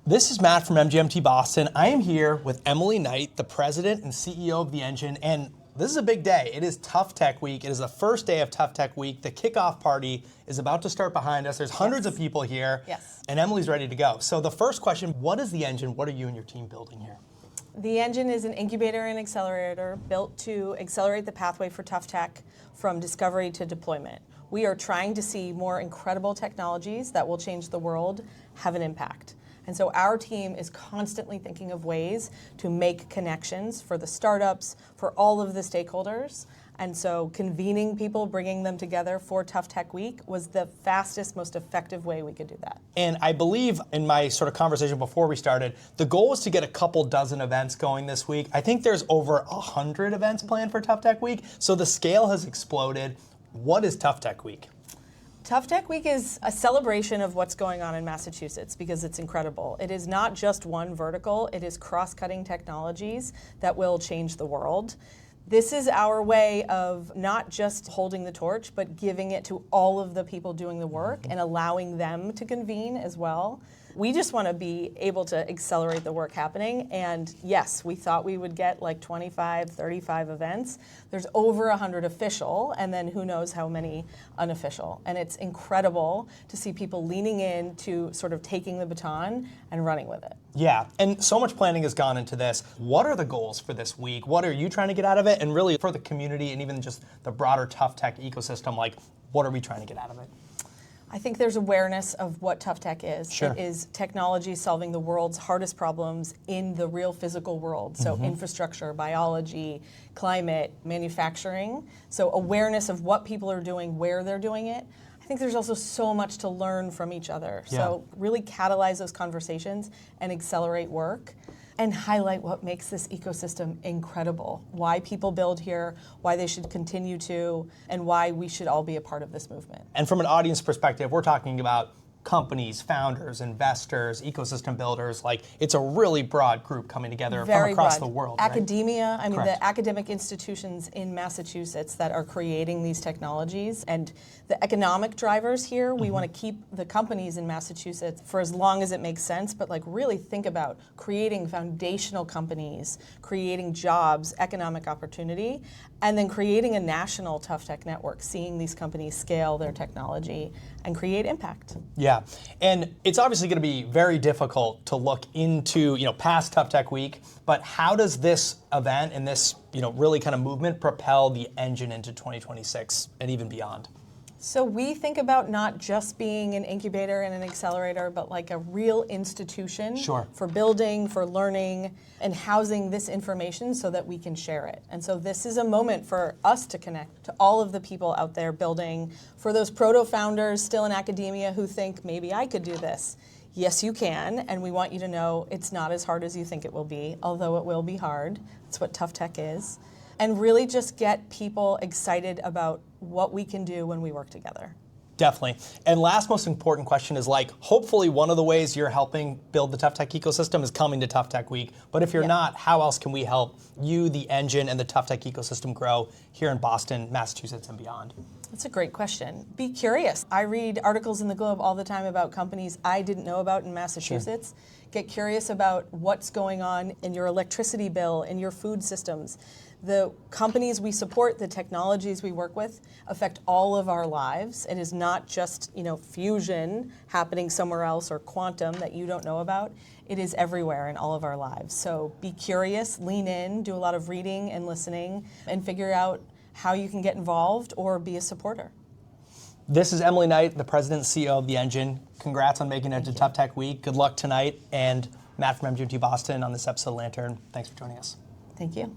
This is Matt from MGMT Boston. I am here with Emily Knight, the president and CEO of the Engine, and this is a big day. It is Tough Tech Week. It is the first day of Tough Tech Week. The kickoff party is about to start behind us. There's hundreds of people here, and Emily's ready to go. So the first question, what is the Engine? What are you and your team building here? The Engine is an incubator and accelerator built to accelerate the pathway for tough tech from discovery to deployment. We are trying to see more incredible technologies that will change the world have an impact. And so our team is constantly thinking of ways to make connections for the startups, for all of the stakeholders. And so convening people, bringing them together for Tough Tech Week was the fastest, most effective way we could do that. And I believe in my sort of conversation before we started, the goal was to get a couple dozen events going this week. I think there's over 100 events planned for Tough Tech Week. So the scale has exploded. What is Tough Tech Week? Tough Tech Week is a celebration of what's going on in Massachusetts because it's incredible. It is not just one vertical, it is cross-cutting technologies that will change the world. This is our way of not just holding the torch, but giving it to all of the people doing the work and allowing them to convene as well. We just want to be able to accelerate the work happening. And yes, we thought we would get like 25, 35 events. There's over 100 official, and then who knows how many unofficial. And it's incredible to see people leaning in to sort of taking the baton and running with it. Yeah, and so much planning has gone into this. What are the goals for this week? What are you trying to get out of it? And really for the community and even just the broader tough tech ecosystem, like what are we trying to get out of it? I think there's awareness of what tough tech is. Sure. It is technology solving the world's hardest problems in the real physical world. So infrastructure, biology, climate, manufacturing. So awareness of what people are doing, where they're doing it. I think there's also so much to learn from each other. Yeah. So really catalyze those conversations and accelerate work and highlight what makes this ecosystem incredible, why people build here, why they should continue to, and why we should all be a part of this movement. And from an audience perspective, we're talking about companies, founders, investors, ecosystem builders. Like it's a really broad group coming together from across the world. Academia, right? I mean the academic institutions in Massachusetts that are creating these technologies and the economic drivers here, we want to keep the companies in Massachusetts for as long as it makes sense, but like really think about creating foundational companies, creating jobs, economic opportunity, and then creating a national tough tech network, seeing these companies scale their technology and create impact. Yeah, and it's obviously going to be very difficult to look into, past Tough Tech Week, but how does this event and this, really kind of movement propel the Engine into 2026 and even beyond? So we think about not just being an incubator and an accelerator, but like a real institution for building, for learning, and housing this information so that we can share it. And so this is a moment for us to connect to all of the people out there building, for those proto-founders still in academia who think, maybe I could do this. Yes, you can, and we want you to know it's not as hard as you think it will be, although it will be hard. That's what tough tech is. And really just get people excited about what we can do when we work together. Definitely. And last most important question is hopefully one of the ways you're helping build the Tough Tech ecosystem is coming to Tough Tech Week. But if you're not, how else can we help you, the Engine, and the Tough Tech ecosystem grow here in Boston, Massachusetts, and beyond? That's a great question. Be curious. I read articles in the Globe all the time about companies I didn't know about in Massachusetts. Get curious about what's going on in your electricity bill, in your food systems. The companies we support, the technologies we work with, affect all of our lives. It is not just, fusion happening somewhere else or quantum that you don't know about. It is everywhere in all of our lives. So be curious, lean in, do a lot of reading and listening, and figure out how you can get involved or be a supporter. This is Emily Knight, the president and CEO of the Engine. Congrats on making it to Tough Tech Week. Good luck tonight. And Matt from MGMT Boston on this episode of Lantern. Thanks for joining us. Thank you.